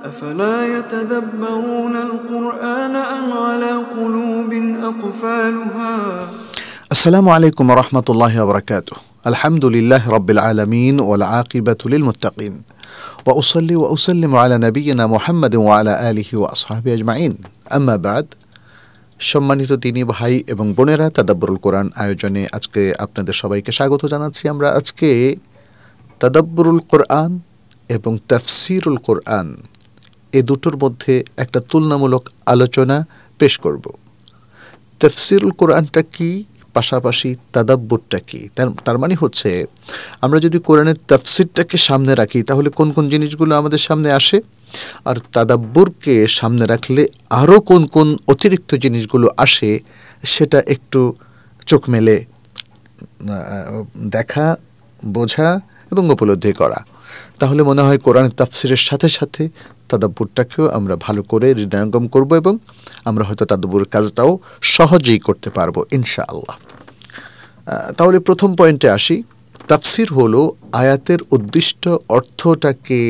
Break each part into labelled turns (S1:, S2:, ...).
S1: أفلا يتدبرون القرآن أم على قلوب أقفالها
S2: السلام عليكم ورحمة الله وبركاته. الحمد لله رب العالمين والعاقبة للمتقين وأصلي وأسلم على نبينا محمد وعلى آله وأصحابه أجمعين أما بعد সম্মানিত দিনী ভাই এবং বোনেরা, তাদাব্বুরুল কোরআন আয়োজনে আজকে আপনাদের সবাইকে স্বাগত জানাচ্ছি। আমরা আজকে তাদাব্বুরুল কোরআন এবং তাফসিরুল কোরআন এই দুটোর মধ্যে একটা তুলনামূলক আলোচনা পেশ করব। তাফসিরুল কোরআনটা কি, পাশাপাশি তাদাব্বুরটা কি। তার মানে হচ্ছে আমরা যদি কোরআনের তাফসিরটাকে সামনে রাখি তাহলে কোন কোন জিনিসগুলো আমাদের সামনে আসে, আর তাদাব্বুরকে সামনে রাখলে আরও কোন কোন অতিরিক্ত জিনিসগুলো আসে, সেটা একটু চোখ মেলে দেখা, বোঝা এবং উপলব্ধি করা। তাহলে মনে হয় কোরআনের তাফসিরের সাথে সাথে তাদাব্বুরটাকেও আমরা ভালো করে হৃদয়ঙ্গম করব এবং আমরা হয়তো তাদাব্বুরের কাজটাও সহজেই করতে পারবো ইনশাআল্লাহ। তাহলে প্রথম পয়েন্টে আসি। তাফসির হলো আয়াতের উদ্দিষ্ট অর্থটাকে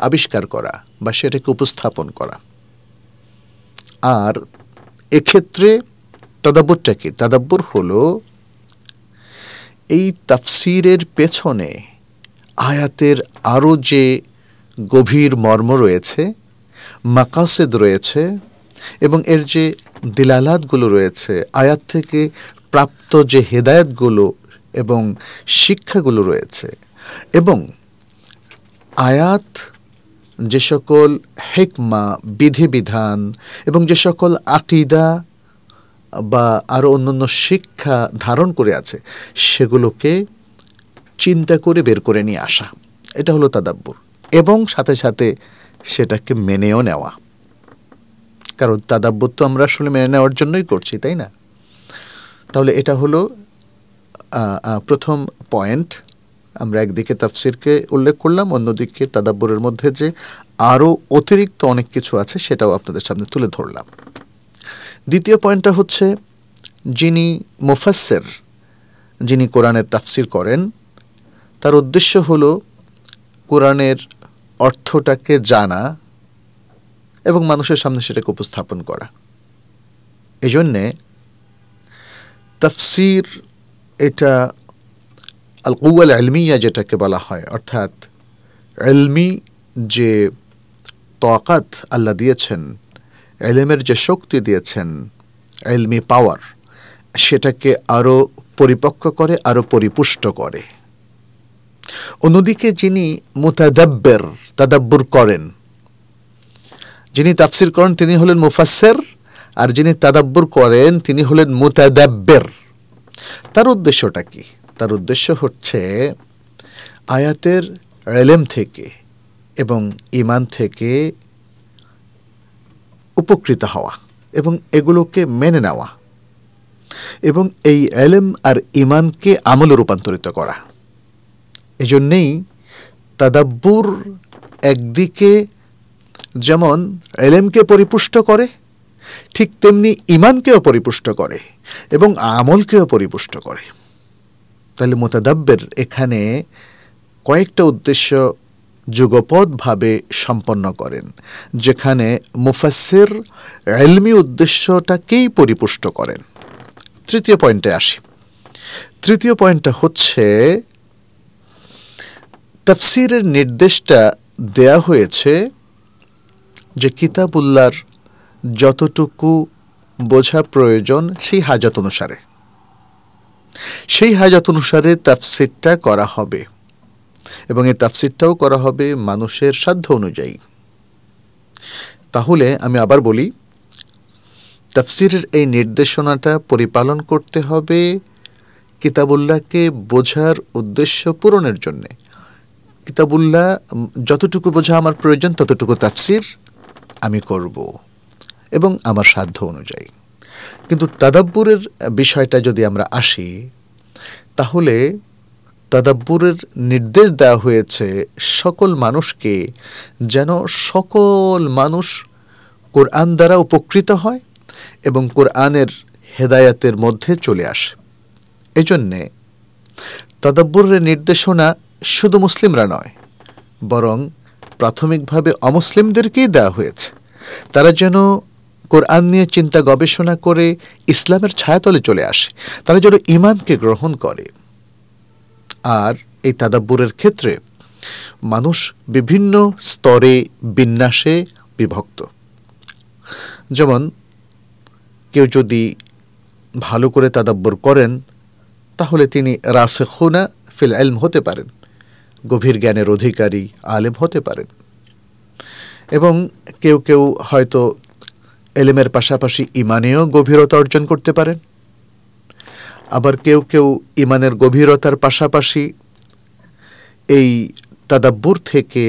S2: আবিষ্কার করা বা সেটাকে উপস্থাপন করা। আর এক্ষেত্রে তাদাব্বুরটা কি? তাদাব্বুর হলো এই তাফসিরের পেছনে আয়াতের আরও যে গভীর মর্ম রয়েছে, মাকাসেদ রয়েছে এবং এর যে দিলালাতগুলো রয়েছে, আয়াত থেকে প্রাপ্ত যে হেদায়েতগুলো এবং শিক্ষাগুলো রয়েছে, এবং আয়াত যে সকল হিকমা, বিধিবিধান এবং যে সকল আকীদা বা আরও অন্যান্য শিক্ষা ধারণ করে আছে, সেগুলোকে চিন্তা করে বের করে নিয়ে আসা, এটা হলো তাদাব্বুর। এবং সাথে সাথে সেটাকে মেনেও নেওয়া, কারণ তাদাব্বুর তো আমরা আসলে মেনে নেওয়ার জন্যই করছি, তাই না? তাহলে এটা হলো প্রথম পয়েন্ট। আমরা একদিকে তাফসিরকে উল্লেখ করলাম, অন্যদিকে তাদাব্বুরের মধ্যে যে আরও অতিরিক্ত অনেক কিছু আছে সেটাও আপনাদের সামনে তুলে ধরলাম। দ্বিতীয় পয়েন্টটা হচ্ছে, যিনি মুফাসসির, যিনি কোরআনের তাফসির করেন, তার উদ্দেশ্য হলো কোরআনের অর্থটাকে জানা এবং মানুষের সামনে সেটাকে উপস্থাপন করা। এজন্যে তাফসির এটা আল কুওয়া আল ইলমিয়া যেটাকে বলা হয়, অর্থাৎ ইলমি যে তাকাত আল্লাহ দিয়েছেন, ইলমের যে শক্তি দিয়েছেন, ইলমি পাওয়ার, সেটাকে আরও পরিপক্ক করে, আরও পরিপুষ্ট করে। অন্যদিকে যিনি মুতাদাব্বির, তাদাব্বুর করেন, যিনি তাফসির করেন তিনি হলেন মুফাসসির, আর যিনি তাদাব্বুর করেন তিনি হলেন মুতাদাব্বির। তার উদ্দেশ্যটা কি? তার উদ্দেশ্য হচ্ছে আয়াতের ইলম থেকে এবং ঈমান থেকে উপকৃত হওয়া এবং এগুলোকে মেনে নেওয়া এবং এই ইলম আর ঈমানকে আমলে রূপান্তরিত করা। এজন্যেই তাদাব্বুর একদিকে যেমন ইলমকে পরিপুষ্ট করে, ঠিক তেমনি ঈমানকেও পরিপুষ্ট করে এবং আমলকেও পরিপুষ্ট করে। তাহলে মুতাদাব্বির এখানে কয়েকটা উদ্দেশ্য যুগপৎভাবে সম্পন্ন করেন, যেখানে মুফাসসির ইলমি উদ্দেশ্যটাকেই পরিপুষ্ট করেন। তৃতীয় পয়েন্টে আসি। তৃতীয় পয়েন্টটা হচ্ছে, তাফসিরের নির্দেশটা দেয়া হয়েছে যে কিতাবুল্লাহর যতটুকু বোঝা প্রয়োজন সেই হাজাত অনুসারে, সেই হাজাত অনুসারে তাফসিরটা করা হবে এবং এই তাফসিরটাও করা হবে মানুষের সাধ্য অনুযায়ী। তাহলে আমি আবার বলি, তাফসিরের এই নির্দেশনাটা পরিপালন করতে হবে কিতাবুল্লাহকে বোঝার উদ্দেশ্য পূরণের জন্যে। কিতাবুল্লাহ যতটুকু বোঝা আমার প্রয়োজন ততটুকু তাফসির আমি করব এবং আমার সাধ্য অনুযায়ী। কিন্তু তাদাব্বুরের বিষয়টা যদি আমরা আসি, তাহলে তাদাব্বুরের নির্দেশ দেওয়া হয়েছে সকল মানুষকে, যেন সকল মানুষ কোরআন দ্বারা উপকৃত হয় এবং কোরআনের হেদায়াতের মধ্যে চলে আসে। এজন্যে তাদাব্বুরের নির্দেশনা শুধু মুসলিমরা নয়, বরং প্রাথমিকভাবে অমুসলিমদেরকেই দেওয়া হয়েছে। তারা যেন কোরআন নিয়ে চিন্তা গবেষণা করে ইসলামের ছায়াতলে চলে আসে, তারা যেন ঈমানকে গ্রহণ করে। আর এই তাদাব্বুরের ক্ষেত্রে মানুষ বিভিন্ন স্তরে বিন্যাসে বিভক্ত। যেমন কেউ যদি ভালো করে তাদাব্বুর করেন তাহলে তিনি রাসিখুনা ফিল ইলম হতে পারেন, গভীর জ্ঞানের অধিকারী আলেম হতে পারেন। এবং কেউ কেউ হয়তো ইলমের পাশাপাশি ঈমানেও গভীরতা অর্জন করতে পারেন। আবার কেউ কেউ ঈমানের গভীরতার পাশাপাশি এই তাদাব্বুর থেকে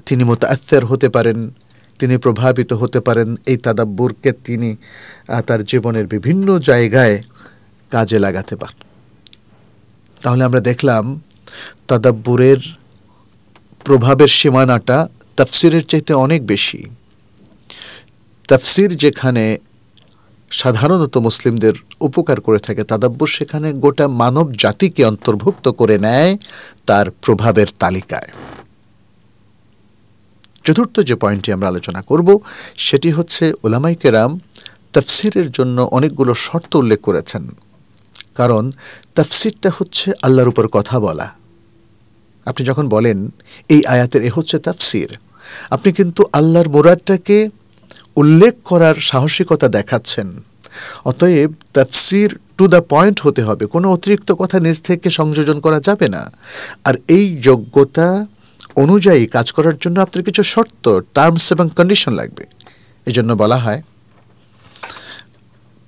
S2: তিনি মুতাআসসির হতে পারেন, তিনি প্রভাবিত হতে পারেন। এই তাদাব্বুরকে তিনি তার জীবনের বিভিন্ন জায়গায় কাজে লাগাতে পারেন। তাহলে আমরা দেখলাম তাদাব্বুরের প্রভাবের সীমানাটা তাফসিরের চাইতে অনেক বেশি। তাফসির যেখানে সাধারণত মুসলিমদের উপকার করে থাকে, তাদাব্বুর সেখানে গোটা মানব জাতিকে অন্তর্ভুক্ত করে নেয় তার প্রভাবের তালিকায়। চতুর্থ যে পয়েন্টটি আমরা আলোচনা করব সেটি হচ্ছে উলামায়ে কেরাম তাফসিরের জন্য অনেকগুলো শর্ত উল্লেখ করেছেন। কারণ তাফসিরটা হচ্ছে আল্লাহর উপর কথা বলা। আপনি যখন বলেন এই আয়াতের এ হচ্ছে তাফসির, আপনি কিন্তু আল্লাহর মুরাদটাকে উল্লেখ করার সাহসিকতা দেখাচ্ছেন। অতএব তাফসির টু দ্য পয়েন্ট হতে হবে, কোনো অতিরিক্ত কথা নিজ থেকে সংযোজন করা যাবে না। আর এই যোগ্যতা অনুযায়ী কাজ করার জন্য আপনার কিছু শর্ত, টার্মস এবং কন্ডিশন লাগবে। এজন্য বলা হয়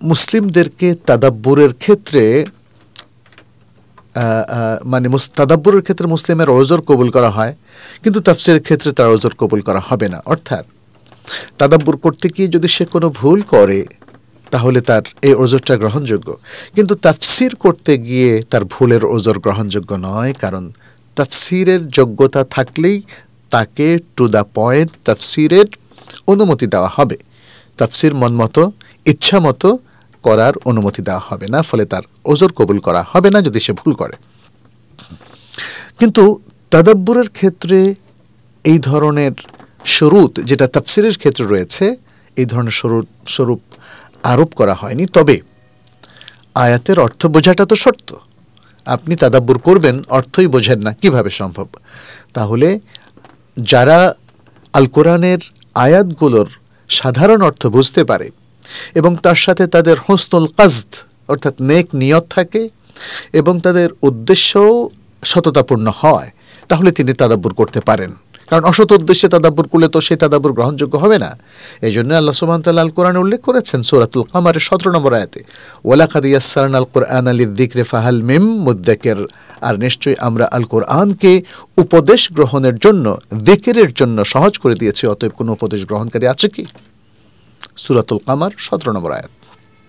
S2: মুসলিমদেরকে তাদাব্বুরের ক্ষেত্রে তাদাব্বুরের ক্ষেত্রে মুসলিমের ওজর কবুল করা হয়, কিন্তু তাফসিরের ক্ষেত্রে তার ওজর কবুল করা হবে না। অর্থাৎ তাদাব্বুর করতে গিয়ে যদি সে কোনো ভুল করে তাহলে তার এই ওজরটা গ্রহণযোগ্য, কিন্তু তাফসির করতে গিয়ে তার ভুলের ওজর গ্রহণযোগ্য নয়। কারণ তাফসিরের যোগ্যতা থাকলেই তাকে টু দ্য পয়েন্ট তাফসিরের অনুমতি দেওয়া হবে। তাফসির মনমতো ইচ্ছা মতো করার অনুমতি দেওয়া হবে না, ফলে তার ওজর কবুল করা হবে না যদি সে ভুল করে। কিন্তু তাদাব্বুরের ক্ষেত্রে এই ধরনের শরুত যেটা তাফসিরের ক্ষেত্রে রয়েছে, এই ধরনের স্বরূপ আরোপ করা হয়নি। তবে আয়াতের অর্থ বোঝাটা তো শর্ত। আপনি তাদাব্বুর করবেন, অর্থই বোঝেন না, কিভাবে সম্ভব? তাহলে যারা আল কোরআনের আয়াতগুলোর সাধারণ অর্থ বুঝতে পারে এবং তার সাথে তাদের হুসনুল কাসদ অর্থাৎ নেক নিয়ত থাকে এবং তাদের উদ্দেশ্যও সততাপূর্ণ হয়, তাহলে তিনি তাদাব্বুর করতে পারেন। কারণ অসৎ উদ্দেশ্যে তাদাব্বুর করলে তো সেই তাদাব্বুর গ্রহণযোগ্য হবে না। এই জন্য আল্লাহ সুবহানাহু ওয়া তাআলা আল কোরআনে উল্লেখ করেছেন সূরাতুল কামারের 17 নম্বর আয়াতে, ওয়ালাকাদ ইয়াসসারনাল কুরআনা লিযিকরি ফাহাল মিন মুদ্দাকির। আর নিশ্চয়ই আমরা আল কোরআনকে উপদেশ গ্রহণের জন্য, যিকিরের জন্য সহজ করে দিয়েছি, অতএব কোনো উপদেশ গ্রহণকারী আছে কি? সূরাতুল কামার 17 নম্বর আয়াত।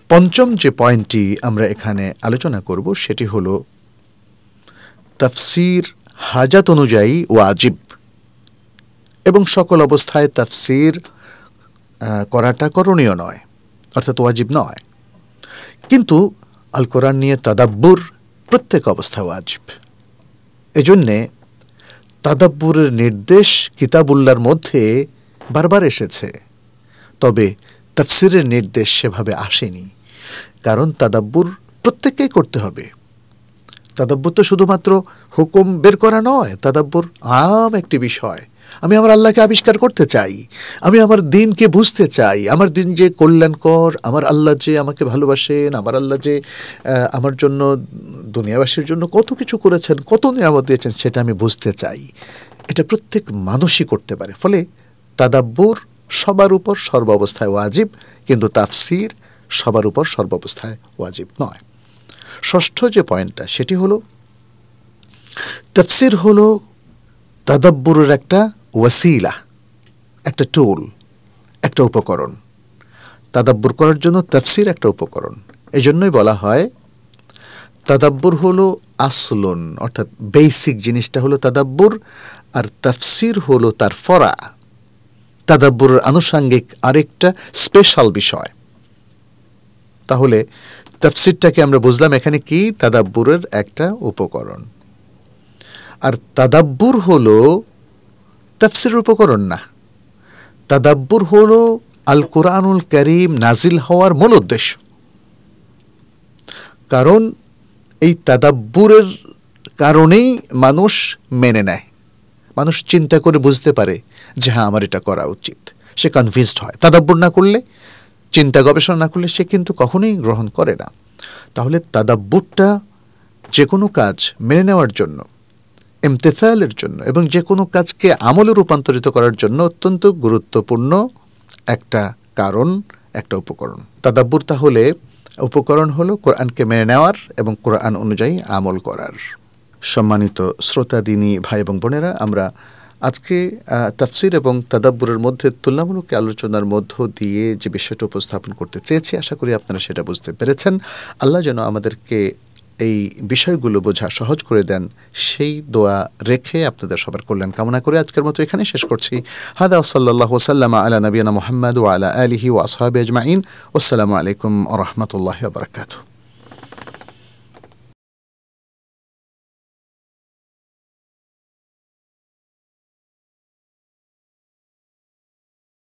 S2: পঞ্চম যে পয়েন্টটি আমরা এখানে আলোচনা করব সেটি হলো তাফসির হাজাত অনুযায়ী ওয়াজিব এবং সকল অবস্থায় তাফসির করাটা করণীয় নয়, অর্থাৎ ওয়াজিব নয়। কিন্তু আল কোরআন নিয়ে তাদাব্বুর প্রত্যেক অবস্থায় ওয়াজিব। এজন্যে তাদাব্বুরের নির্দেশ কিতাবুল্লাহর মধ্যে বারবার এসেছে, তবে তাফসিরের নির্দেশ সেভাবে আসেনি। কারণ তাদাব্বুর প্রত্যেককেই করতে হবে। তাদাব্বুর তো শুধুমাত্র হুকুম বের করা নয়, তাদাব্বুর আম একটি বিষয়। আমি আমার আল্লাহকে আবিষ্কার করতে চাই, আমি আমার দিনকে বুঝতে চাই, আমার দিন যে কল্যাণকর, আমার আল্লাহ যে আমাকে ভালোবাসেন, আমার আল্লাহ যে আমার জন্য দুনিয়াবাসীর জন্য কত কিছু করেছেন, কত নিয়ামত দিয়েছেন, সেটা আমি বুঝতে চাই। এটা প্রত্যেক মানুষই করতে পারে। ফলে তাদাব্বুর সবার উপর সর্বাবস্থায় ওয়াজিব, কিন্তু তাফসির সবার উপর সর্বাবস্থায় ওয়াজিব নয়। ষষ্ঠ যে পয়েন্টটা সেটি হলো তাফসির হলো তাদাব্বুরের একটা ওয়াসিলা, একটা টুল, একটা উপকরণ। তাদাব্বুর করার জন্য তাফসির একটা উপকরণ। এই জন্যই বলা হয় তাদাব্বুর হলো আসলুন, অর্থাৎ বেসিক জিনিসটা হলো তাদাব্বুর, আর তাফসির হলো তার ফরা, তাদাব্বুরের আনুষঙ্গিক আরেকটা স্পেশাল বিষয়। তাহলে তাফসিরটাকে আমরা বুঝলাম এখানে কি, তাদাব্বুরের একটা উপকরণ। আর তাদাব্বুর হলো তাফসিরের উপকরণ না। তাদাব্বুর হলো আল কোরআনুল কারীম নাজিল হওয়ার মূল উদ্দেশ্য। কারণ এই তাদাব্বুরের কারণেই মানুষ মেনে নেয়, মানুষ চিন্তা করে বুঝতে পারে যে হ্যাঁ আমার এটা করা উচিত, সে কনভিন্সড হয়। তাদাব্বুর না করলে, চিন্তা গবেষণা না করলে সে কিন্তু কখনোই গ্রহণ করে না। তাহলে তাদাব্বুরটা যে কোনো কাজ মেনে নেওয়ার জন্য, ইমতিসালের জন্য এবং যে কোনো কাজকে আমলে রূপান্তরিত করার জন্য অত্যন্ত গুরুত্বপূর্ণ একটা কারণ, একটা উপকরণ। তাদাব্বুর তাহলে উপকরণ হলো কোরআনকে মেনে নেওয়ার এবং কোরআন অনুযায়ী আমল করার। সম্মানিত শ্রোতা দিনী ভাই এবং বোনেরা, আমরা আজকে তাফসির এবং তাদাব্বুরের মধ্যে তুলনামূলক আলোচনার মধ্য দিয়ে যে বিষয়টা উপস্থাপন করতে চেয়েছি, আশা করি আপনারা সেটা বুঝতে পেরেছেন। আল্লাহ যেন আমাদেরকে এই বিষয়গুলো বোঝা সহজ করে দেন, সেই দোয়া রেখে আপনাদের সবার কল্যাণ কামনা করে আজকের মতো এখানে শেষ করছি। হাদা সাল্লাল্লাহু সাল্লামা আলা নবিয়ানা মুহাম্মদ ওয়া আলা আলিহি ওয়া আসহাবিহি আজমাইন। আসসালামু আলাইকুম ওয়া রাহমাতুল্লাহি ওয়া বারাকাতুহু।